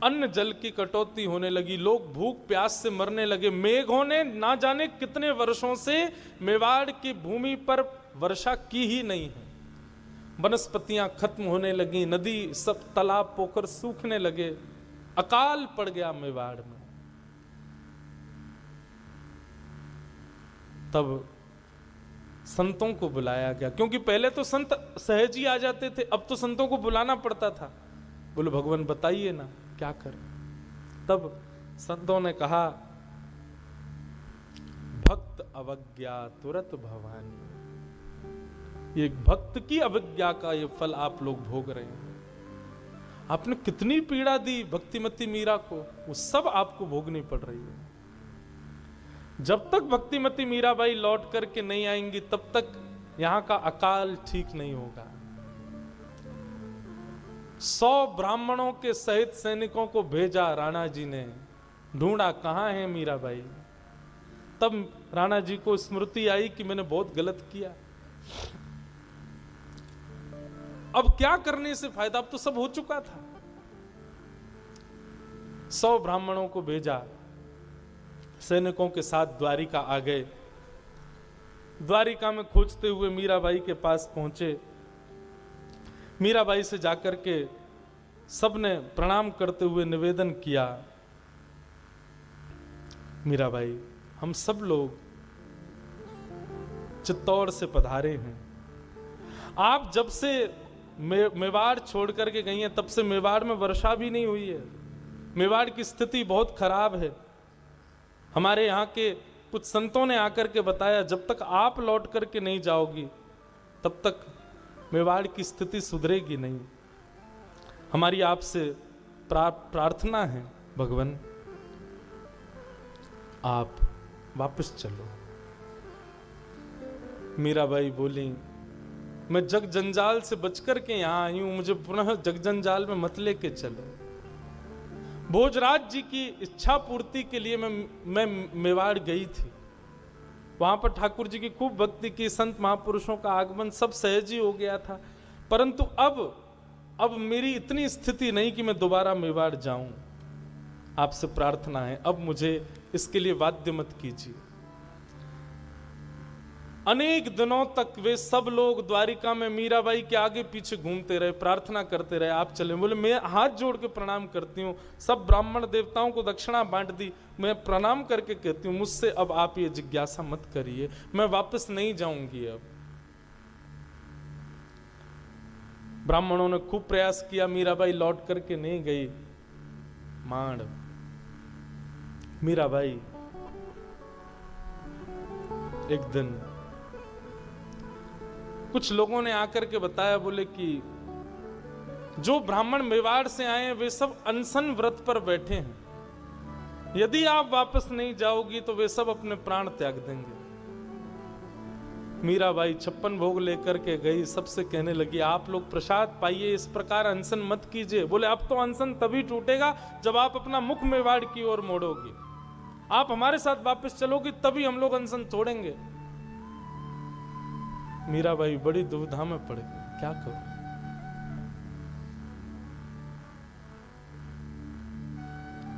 अन्न जल की कटौती होने लगी, लोग भूख प्यास से मरने लगे। मेघों ने ना जाने कितने वर्षों से मेवाड़ की भूमि पर वर्षा की ही नहीं है। वनस्पतियां खत्म होने लगी, नदी सब तालाब पोखर सूखने लगे, अकाल पड़ गया मेवाड़ में। तब संतों को बुलाया गया, क्योंकि पहले तो संत सहज ही आ जाते थे, अब तो संतों को बुलाना पड़ता था। बोले भगवान बताइए ना क्या करें। तब संतों ने कहा भक्त अवज्ञा तुरत भवानी। ये भक्त की अवज्ञा का ये फल आप लोग भोग रहे हैं। आपने कितनी पीड़ा दी भक्तिमती मीरा को, वो सब आपको भोगनी पड़ रही है। जब तक भक्तिमती मीराबाई लौट करके नहीं आएंगी, तब तक यहां का अकाल ठीक नहीं होगा। 100 ब्राह्मणों के सहित सैनिकों को भेजा राणा जी ने, ढूंढा कहां है मीराबाई। तब राणा जी को स्मृति आई कि मैंने बहुत गलत किया, अब क्या करने से फायदा, अब तो सब हो चुका था। 100 ब्राह्मणों को भेजा, सैनिकों के साथ द्वारिका आ गए। द्वारिका में खोजते हुए मीराबाई के पास पहुंचे। मीराबाई से जाकर के सबने प्रणाम करते हुए निवेदन किया, मीराबाई हम सब लोग चित्तौड़ से पधारे हैं। आप जब से मेवाड़ छोड़ करके गई हैं, तब से मेवाड़ में वर्षा भी नहीं हुई है। मेवाड़ की स्थिति बहुत खराब है। हमारे यहाँ के कुछ संतों ने आकर के बताया, जब तक आप लौट करके नहीं जाओगी, तब तक मेवाड़ की स्थिति सुधरेगी नहीं। हमारी आपसे प्रार्थना है भगवान, आप वापस चलो। मीराबाई बोली मैं जग जंजाल से बचकर के यहां आई हूं, मुझे पुनः जग जंजाल में मत लेके चलो। भोजराज जी की इच्छा पूर्ति के लिए मैं मेवाड़ गई थी। वहां पर ठाकुर जी की खूब भक्ति की, संत महापुरुषों का आगमन सब सहज ही हो गया था। परंतु अब मेरी इतनी स्थिति नहीं कि मैं दोबारा मेवाड़ जाऊं। आपसे प्रार्थना है, अब मुझे इसके लिए बाध्य मत कीजिए। अनेक दिनों तक वे सब लोग द्वारिका में मीराबाई के आगे पीछे घूमते रहे, प्रार्थना करते रहे आप चले। बोले मैं हाथ जोड़ के प्रणाम करती हूँ, सब ब्राह्मण देवताओं को दक्षिणा बांट दी, मैं प्रणाम करके कहती हूँ मुझसे अब आप ये जिज्ञासा मत करिए, मैं वापस नहीं जाऊंगी। अब ब्राह्मणों ने खूब प्रयास किया, मीराबाई लौट करके नहीं गई। मांड मीराबाई एक दिन कुछ लोगों ने आकर के बताया, बोले कि जो ब्राह्मण मेवाड़ से आए हैं वे सब अनशन व्रत पर बैठे हैं। यदि आप वापस नहीं जाओगी तो वे सब अपने प्राण त्याग देंगे। मीराबाई 56 भोग लेकर के गई, सबसे कहने लगी आप लोग प्रसाद पाइए, इस प्रकार अनशन मत कीजिए। बोले अब तो अनशन तभी टूटेगा जब आप अपना मुख मेवाड़ की ओर मोड़ोगी, आप हमारे साथ वापस चलोगी तभी हम लोग अनशन तोड़ेंगे। मीराबाई बड़ी दुविधा में पड़ गई, क्या करूं?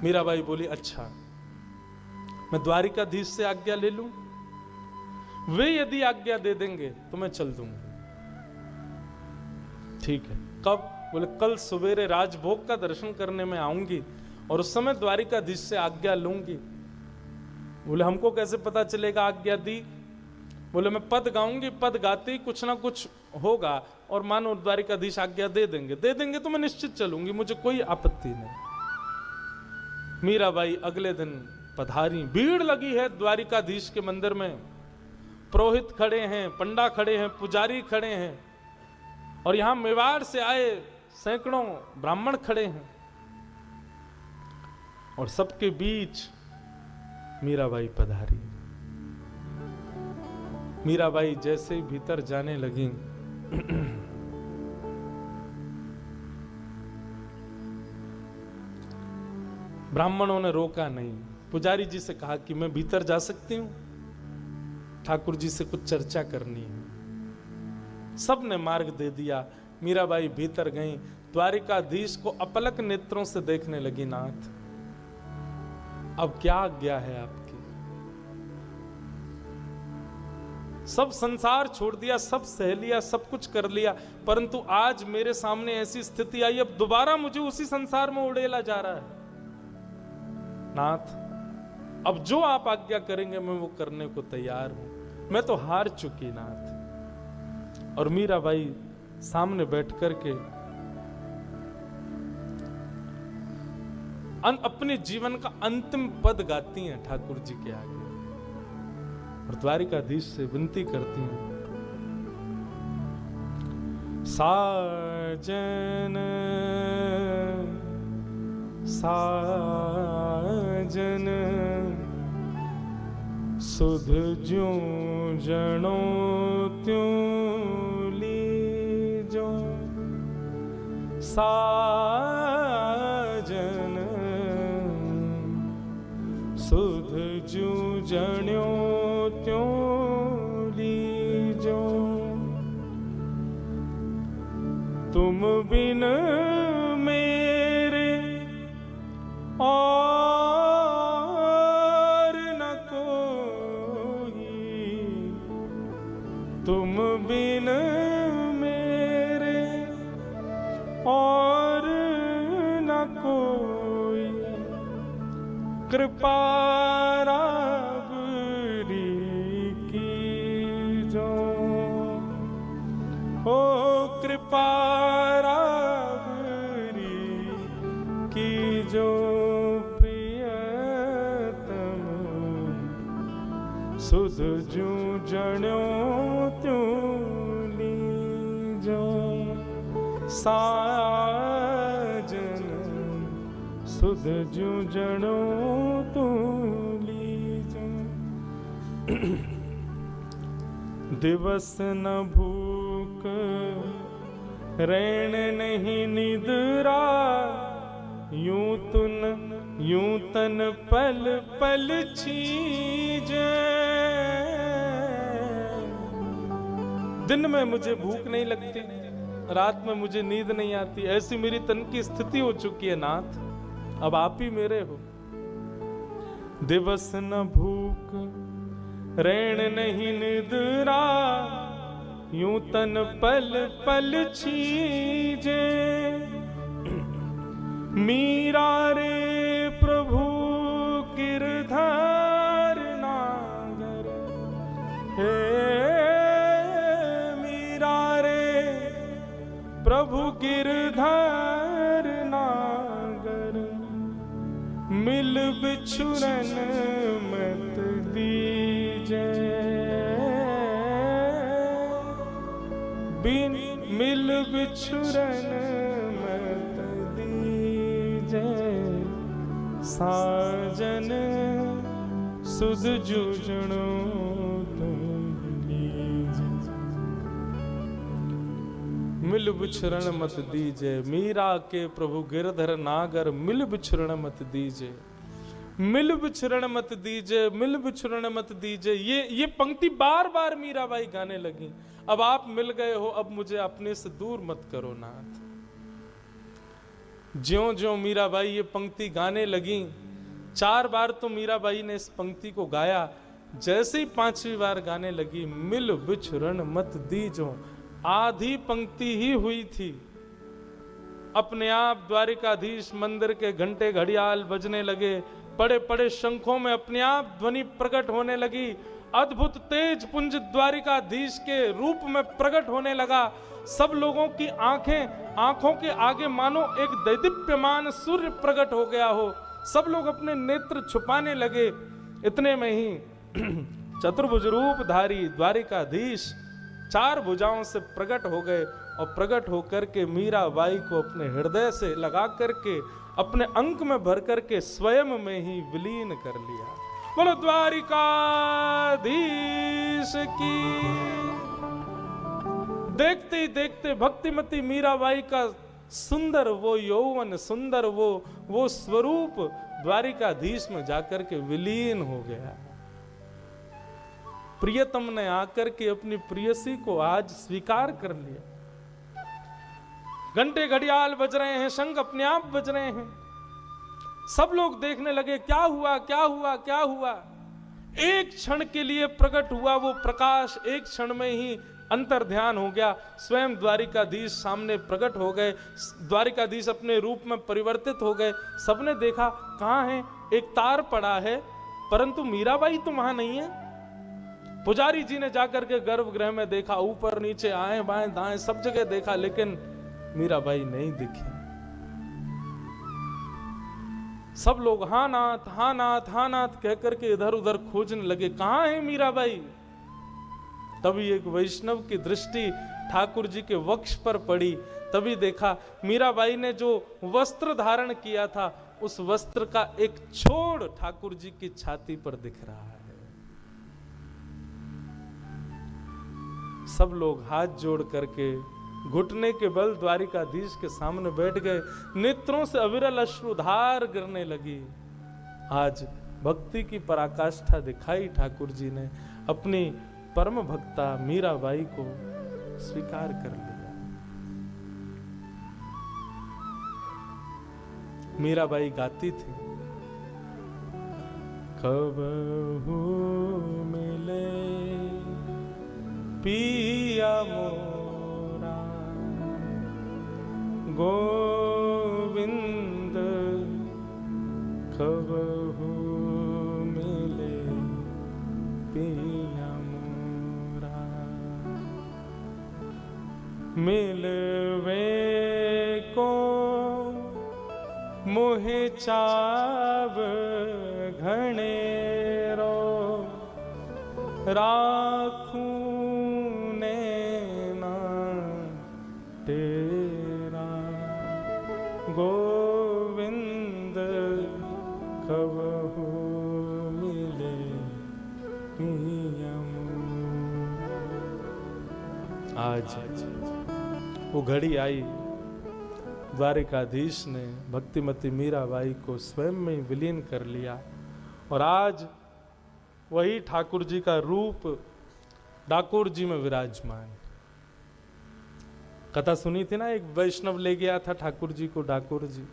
मीराबाई बोली अच्छा मैं द्वारिकाधीश से आज्ञा ले लूं, वे यदि आज्ञा दे देंगे तो मैं चल दूंगा। ठीक है, कब? बोले कल सवेरे राजभोग का दर्शन करने में आऊंगी और उस समय द्वारिकाधीश से आज्ञा लूंगी। बोले हमको कैसे पता चलेगा आज्ञा दी? बोले मैं पद गाऊंगी, पद गाते ही कुछ ना कुछ होगा और मानो द्वारिकाधीश आज्ञा दे देंगे तो मैं निश्चित चलूंगी, मुझे कोई आपत्ति नहीं। मीराबाई अगले दिन पधारी, भीड़ लगी है द्वारिकाधीश के मंदिर में, पुरोहित खड़े हैं, पंडा खड़े हैं, पुजारी खड़े हैं और यहां मेवाड़ से आए सैकड़ों ब्राह्मण खड़े हैं और सबके बीच मीराबाई पधारी। मीराबाई जैसे ही भीतर जाने लगी ब्राह्मणों ने रोका नहीं। पुजारी जी से कहा कि मैं भीतर जा सकती हूं, ठाकुर जी से कुछ चर्चा करनी है। सब ने मार्ग दे दिया। मीराबाई भीतर गई, द्वारिकाधीश को अपलक नेत्रों से देखने लगी। नाथ अब क्या आज्ञा है आपकी? सब संसार छोड़ दिया, सब सह लिया, सब कुछ कर लिया, परंतु आज मेरे सामने ऐसी स्थिति आई, अब दोबारा मुझे उसी संसार में उड़ेला जा रहा है। नाथ अब जो आप आज्ञा करेंगे मैं वो करने को तैयार हूं, मैं तो हार चुकी नाथ। और मीराबाई सामने बैठ करके अपने जीवन का अंतिम पद गाती हैं ठाकुर जी के आगे और द्वारिकाधीश से विनती करती हैं, साजन साजन सुध ज्यों जनो त्यों लीजो, साजन सुध ज्यों जनो त्यों लीजो, तुम बिन मेरे और न कोई, तुम बिन मेरे और न कोई, कृपा राबरी कीजो, ओ कृपा राबरी कीजो, सुध ज्यों जनो त्यों लीजो, साजन सुध ज्यों जनो त्यों लीजो। दिवस न भूख रैन नहीं निद्रा, यूं तन पल पल छीजे, दिन में मुझे भूख नहीं लगती, रात में मुझे नींद नहीं आती, ऐसी मेरी तन की स्थिति हो चुकी है नाथ, अब आप ही मेरे हो। दिवस न भूख रैन नहीं निद्रा, यूं तन पल पल छीजे, मीरा रे प्रभु गिरधर नागर, हे मीरा रे प्रभु गिरधर नागर, मिल बिछुरन मत दीजे, बिन मिल बिछुरन मत दीजे साजन सुध जूझणो मिल बिछरण मत दीजे, मीरा के प्रभु गिरधर नागर मिल बिछरण मत दीजे, मिल बिछरण मत दीजे, मिल बिछरण मत दीजे। ये पंक्ति बार बार मीराबाई गाने लगी। अब आप मिल गए हो, अब मुझे अपने से दूर मत करो नाथ। ज्यों ज्यों मीराबाई ये पंक्ति गाने लगी, 4 बार तो मीराबाई ने इस पंक्ति को गाया। जैसे ही 5वीं बार गाने लगी, मिल बिछरण मत दीजो, आधी पंक्ति ही हुई थी, अपने आप द्वारिकाधीश मंदिर के घंटे घड़ियाल बजने लगे, पड़े पड़े शंखों में अपने आप ध्वनि प्रकट होने लगी, अद्भुत तेज पुंज द्वारिकाधीश के रूप में प्रकट होने लगा। सब लोगों की आंखों के आगे मानो एक दैदीप्यमान सूर्य प्रकट हो गया हो। सब लोग अपने नेत्र छुपाने लगे। इतने में ही चतुर्भुज रूपधारी द्वारिकाधीश 4 भुजाओं से प्रकट हो गए और प्रकट होकर के मीराबाई को अपने हृदय से लगा करके अपने अंक में भर करके स्वयं में ही विलीन कर लिया। बोलो द्वारिकाधीश की। देखते ही देखते भक्तिमती मीराबाई का सुंदर वो यौवन, सुंदर वो स्वरूप द्वारिकाधीश में जाकर के विलीन हो गया। प्रियतम ने आकर के अपनी प्रियसी को आज स्वीकार कर लिया। घंटे घड़ियाल बज रहे हैं, शंख अपने आप बज रहे हैं। सब लोग देखने लगे क्या हुआ, क्या हुआ, क्या हुआ। एक क्षण के लिए प्रकट हुआ वो प्रकाश, एक क्षण में ही अंतर ध्यान हो गया। स्वयं द्वारिकाधीश सामने प्रकट हो गए, द्वारिकाधीश अपने रूप में परिवर्तित हो गए। सबने देखा कहां है, एक तार पड़ा है, परंतु मीराबाई तो वहां नहीं है। पुजारी जी ने जाकर के गर्भगृह में देखा, ऊपर नीचे आए बाएं दाएं सब जगह देखा, लेकिन मीराबाई नहीं दिखी। सब लोग हाँ नाथ, हाँ नाथ, हाँ नाथ कहकर के इधर उधर खोजने लगे, कहां है मीराबाई। तभी एक वैष्णव की दृष्टि ठाकुर जी के वक्ष पर पड़ी। तभी देखा मीराबाई ने जो वस्त्र धारण किया था, उस वस्त्र का एक छोड़ ठाकुर जी की छाती पर दिख रहा है। सब लोग हाथ जोड़ करके घुटने के बल द्वारिकाधीश के सामने बैठ गए। नेत्रों से अविरल अश्रुधार गिरने लगी। आज भक्ति की पराकाष्ठा दिखाई ठाकुर जी ने, अपनी परम भक्ता मीराबाई को स्वीकार कर लिया। मीराबाई गाती थी, कबहू मिले पिया मोरा गोविंद, कबहू मिले पिया मोरा, मिलवे को मोहे चाव घनेरो, राखूं तेरा गोविंद, कबहू मिले पिया मोरा। आज वो घड़ी आई, द्वारिकाधीश ने भक्तिमती मीराबाई को स्वयं में विलीन कर लिया। और आज वही ठाकुर जी का रूप डाकोर जी में विराजमान। कथा सुनी थी ना, एक वैष्णव ले गया था ठाकुर जी को डाकोर जी।